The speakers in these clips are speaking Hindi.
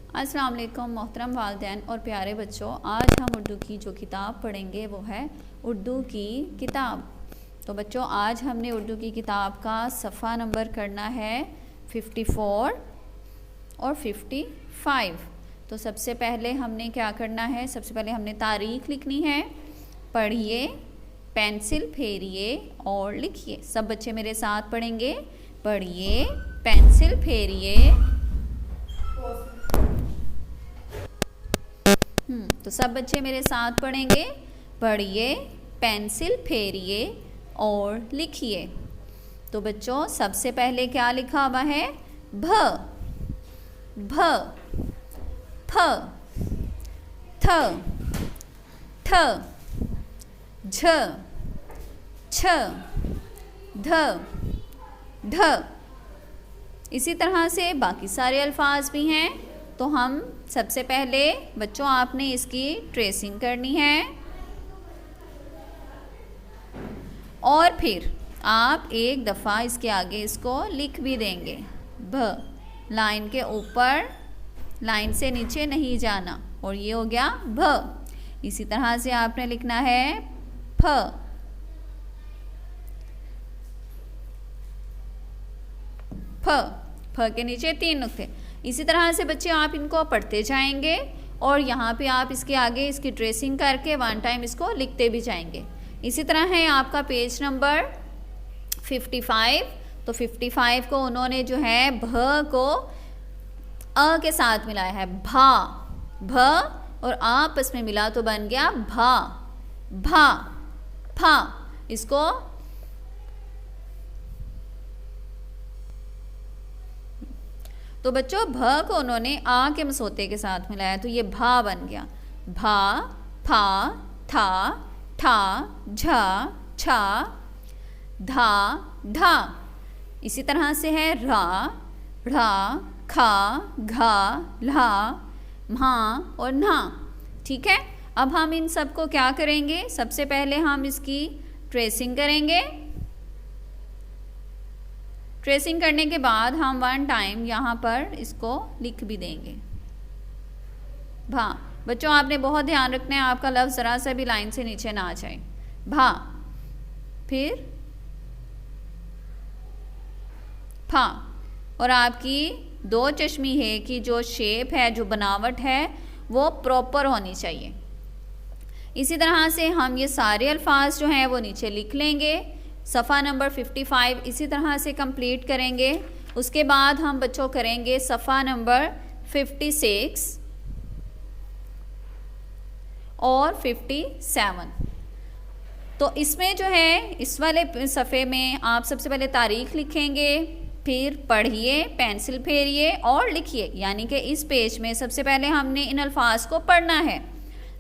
अस्सलाम वालेकुम मोहतरम वालिदैन और प्यारे बच्चों, आज हम उर्दू की जो किताब पढ़ेंगे वो है उर्दू की किताब। तो बच्चों, आज हमने उर्दू की किताब का सफ़ा नंबर करना है 54 और 55। तो सबसे पहले हमने क्या करना है, सबसे पहले हमने तारीख़ लिखनी है। पढ़िए, पेंसिल फेरिए और लिखिए। सब बच्चे मेरे साथ पढ़ेंगे। पढ़िए, पेंसिल फेरिए। तो सब बच्चे मेरे साथ पढ़ेंगे। पढ़िए, पेंसिल फेरिए और लिखिए। तो बच्चों, सबसे पहले क्या लिखा हुआ है? भ, भ, फ, थ, ठ, झ, छ, ध, ढ। इसी तरह से बाकी सारे अल्फाज भी हैं। तो हम सबसे पहले बच्चों, आपने इसकी ट्रेसिंग करनी है और फिर आप एक दफ़ा इसके आगे इसको लिख भी देंगे। भ, लाइन के ऊपर, लाइन से नीचे नहीं जाना। और ये हो गया भ। इसी तरह से आपने लिखना है फ, फ, फ के नीचे 3 नुक्ते। इसी तरह से बच्चे आप इनको पढ़ते जाएंगे और यहाँ पे आप इसके आगे इसकी ट्रेसिंग करके 1 टाइम इसको लिखते भी जाएंगे। इसी तरह है आपका पेज नंबर 55। तो 55 को उन्होंने जो है भ को अ के साथ मिलाया है। भा, भ और आपस में मिला तो बन गया भा, भा, फा। इसको तो बच्चों, भ को उन्होंने आ के मसोते के साथ मिलाया तो ये भा बन गया। भा, फा, था, ठा, झा, छा, धा, ढा। इसी तरह से है रा, ढ़ा, खा, घा, ल्हा, म्हा और ना। ठीक है। अब हम इन सब को क्या करेंगे? सबसे पहले हम इसकी ट्रेसिंग करेंगे। ट्रेसिंग करने के बाद हम 1 टाइम यहाँ पर इसको लिख भी देंगे। भा। बच्चों, आपने बहुत ध्यान रखना है आपका लफ्ज़ ज़रा सा भी लाइन से नीचे ना आ जाए। भा, फिर फा। और आपकी 2 चश्मी है कि जो शेप है, जो बनावट है, वो प्रॉपर होनी चाहिए। इसी तरह से हम ये सारे अल्फाज जो हैं वो नीचे लिख लेंगे। सफ़ा नंबर 55 इसी तरह से कंप्लीट करेंगे। उसके बाद हम बच्चों करेंगे सफ़ा नंबर 56 और 57। तो इसमें जो है, इस वाले सफ़े में आप सबसे पहले तारीख़ लिखेंगे, फिर पढ़िए, पेंसिल फेरिए और लिखिए। यानी कि इस पेज में सबसे पहले हमने इन अल्फाज को पढ़ना है।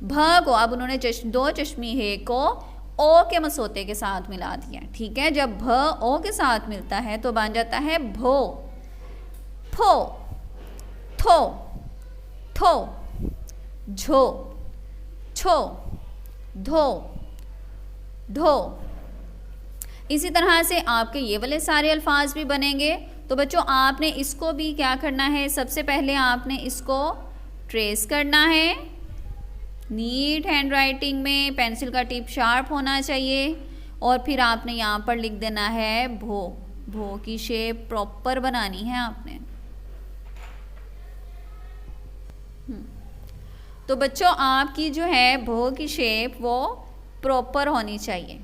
भ को अब उन्होंने 2 चश्मी है को ओ के मसोते के साथ मिला दिया। ठीक है। जब भ ओ के साथ मिलता है तो बन जाता है भो, फो, थो, थो, झो, छो, धो, धो। इसी तरह से आपके ये वाले सारे अल्फाज भी बनेंगे। तो बच्चों, आपने इसको भी क्या करना है? सबसे पहले आपने इसको ट्रेस करना है नीट हैंड राइटिंग में। पेंसिल का टिप शार्प होना चाहिए। और फिर आपने यहाँ पर लिख देना है भो। भो की शेप प्रॉपर बनानी है आपने। तो बच्चों, आपकी जो है भो की शेप वो प्रॉपर होनी चाहिए।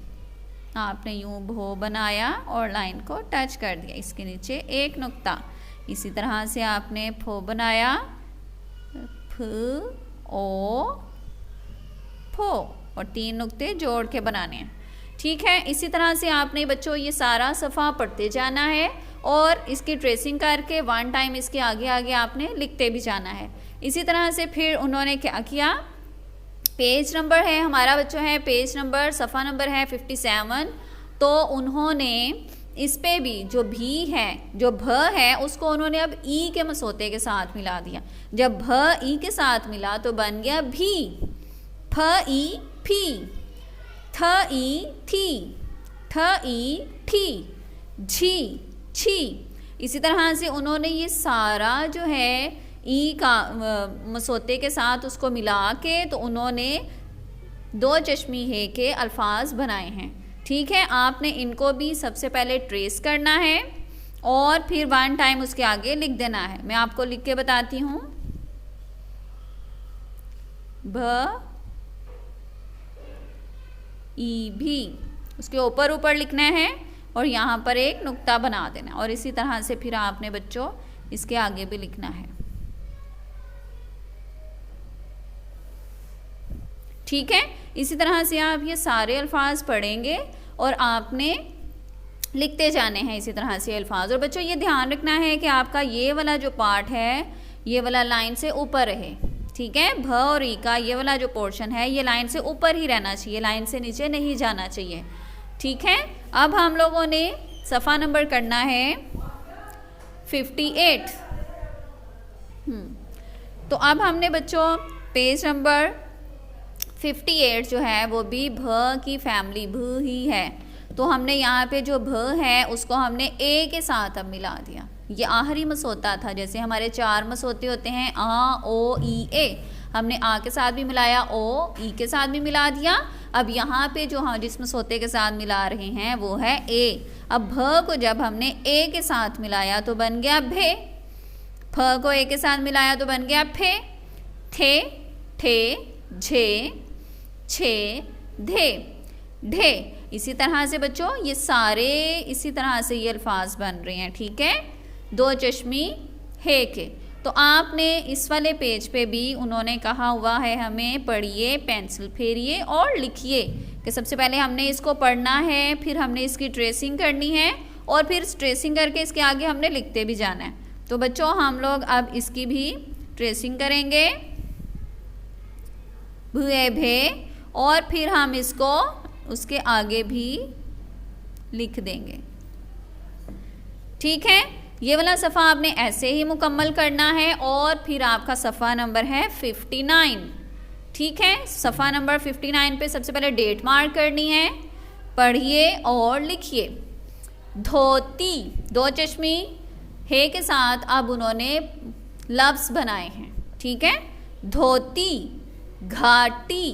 आपने यूँ भो बनाया और लाइन को टच कर दिया, इसके नीचे 1 नुक्ता। इसी तरह से आपने फो बनाया, फ, ओ, फो, और 3 नुक्ते जोड़ के बनाने हैं। ठीक है। इसी तरह से आपने बच्चों ये सारा सफ़ा पढ़ते जाना है और इसकी ट्रेसिंग करके 1 टाइम इसके आगे आगे आपने लिखते भी जाना है। इसी तरह से फिर उन्होंने क्या किया? पेज नंबर है हमारा बच्चों है पेज नंबर, सफ़ा नंबर है 57। तो उन्होंने इस पे भी जो भी है, जो भ है, उसको उन्होंने अब ई के मसोते के साथ मिला दिया। जब भ ई के साथ मिला तो बन गया भी। फ ई फी, थ ई थी, ठ ई ठी, झी छी। इसी तरह से उन्होंने ये सारा जो है ई का मसोते के साथ उसको मिला के तो उन्होंने दो चश्मी है के अल्फाज बनाए हैं। ठीक है, आपने इनको भी सबसे पहले ट्रेस करना है और फिर 1 टाइम उसके आगे लिख देना है। मैं आपको लिख के बताती हूँ। भ ई भी उसके ऊपर लिखना है और यहाँ पर एक नुक्ता बना देना और इसी तरह से फिर आपने बच्चों इसके आगे भी लिखना है। ठीक है, इसी तरह से आप ये सारे अल्फाज पढ़ेंगे और आपने लिखते जाने हैं इसी तरह से अल्फाज। और बच्चों ये ध्यान रखना है कि आपका ये वाला जो पार्ट है ये वाला लाइन से ऊपर रहे। ठीक है, भ और ई का ये वाला जो पोर्शन है ये लाइन से ऊपर ही रहना चाहिए, लाइन से नीचे नहीं जाना चाहिए। ठीक है, अब हम लोगों ने सफ़ा नंबर करना है 58। तो अब हमने बच्चों पेज नंबर 58 जो है वो भी भ की फैमिली भ ही है। तो हमने यहाँ पे जो भ है उसको हमने ए के साथ अब मिला दिया। ये आखिरी मसोता था, जैसे हमारे 4 मसोते होते हैं आ ओ ई ए, हमने आ के साथ भी मिलाया, ओ ई के साथ भी मिला दिया। अब यहाँ पे जो हम जिस मसोते के साथ मिला रहे हैं वो है ए। अब भ को जब हमने ए के साथ मिलाया तो बन गया भे, फ को ए के साथ मिलाया तो बन गया फे, थे ठे झे छे धे ढे। इसी तरह से बच्चों ये सारे इसी तरह से ये अल्फाज बन रहे हैं। ठीक है, दो चश्मी है के। तो आपने इस वाले पेज पे भी उन्होंने कहा हुआ है हमें पढ़िए, पेंसिल फेरिए और लिखिए, कि सबसे पहले हमने इसको पढ़ना है, फिर हमने इसकी ट्रेसिंग करनी है और फिर ट्रेसिंग करके इसके आगे हमने लिखते भी जाना है। तो बच्चों हम लोग अब इसकी भी ट्रेसिंग करेंगे भे भे और फिर हम इसको उसके आगे भी लिख देंगे। ठीक है, ये वाला सफ़ा आपने ऐसे ही मुकम्मल करना है और फिर आपका सफ़ा नंबर है 59। ठीक है, सफ़ा नंबर 59 पे सबसे पहले डेट मार्क करनी है, पढ़िए और लिखिए। धोती, दो चश्मी है के साथ अब उन्होंने लफ्ज़ बनाए हैं। ठीक है, धोती, घाटी,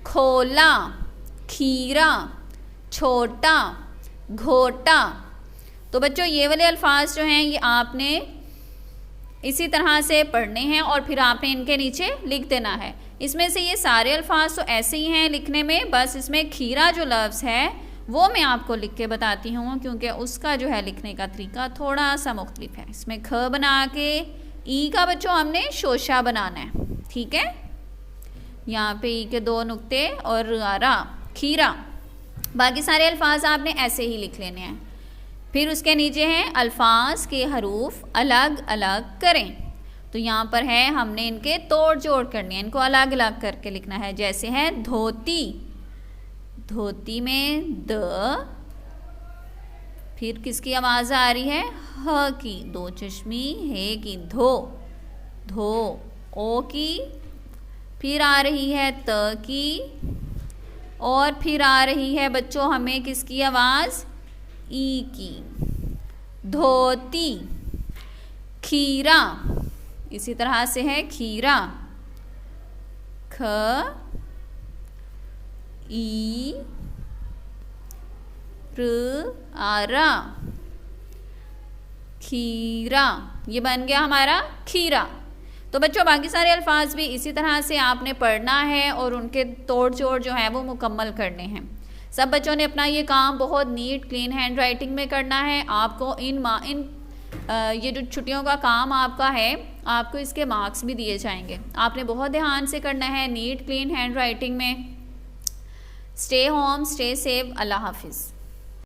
खोला, खीरा, छोटा, घोटा। तो बच्चों ये वाले अल्फाज जो हैं ये आपने इसी तरह से पढ़ने हैं और फिर आपने इनके नीचे लिख देना है। इसमें से ये सारे अल्फाज तो ऐसे ही हैं लिखने में, बस इसमें खीरा जो लफ्ज़ है वो मैं आपको लिख के बताती हूँ क्योंकि उसका जो है लिखने का तरीका थोड़ा सा मुख्तलिफ है। इसमें ख बना के ई का बच्चों हमने शोशा बनाना है। ठीक है, यहाँ पे ई के 2 नुक्ते और रा खीरा। बाकी सारे अल्फाज आपने ऐसे ही लिख लेने हैं। फिर उसके नीचे हैं अल्फाज के हरूफ अलग अलग करें। तो यहाँ पर है हमने इनके तोड़ जोड़ करनी है, इनको अलग अलग करके लिखना है। जैसे है धोती, धोती में द, फिर किसकी आवाज़ आ रही है ह की, दो चश्मी है की धो, धो ओ की, फिर आ रही है त की और फिर आ रही है बच्चों हमें किसकी आवाज़ ई की, धोती। खीरा, इसी तरह से है खीरा, ख ई र आरा, खीरा। ये बन गया हमारा खीरा। तो बच्चों बाकी सारे अल्फाज भी इसी तरह से आपने पढ़ना है और उनके तोड़ जोड़ जो है वो मुकम्मल करने हैं। सब बच्चों ने अपना ये काम बहुत नीट क्लीन हैंड राइटिंग में करना है। आपको ये जो छुट्टियों का काम आपका है आपको इसके मार्क्स भी दिए जाएंगे। आपने बहुत ध्यान से करना है नीट क्लीन हैंड राइटिंग में। स्टे होम, स्टे सेफ, अल्लाह हाफिज़।